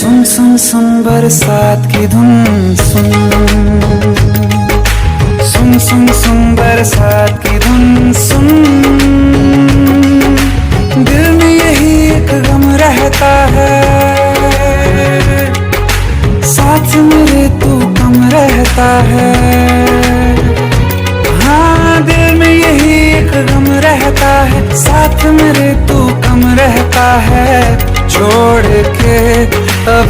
सुन सुन सुन बरसात की धुन सुन, सुन सुन सुन बरसात की धुन सुन। दिल में यही एक गम रहता है, साथ मेरे तू कम रहता है।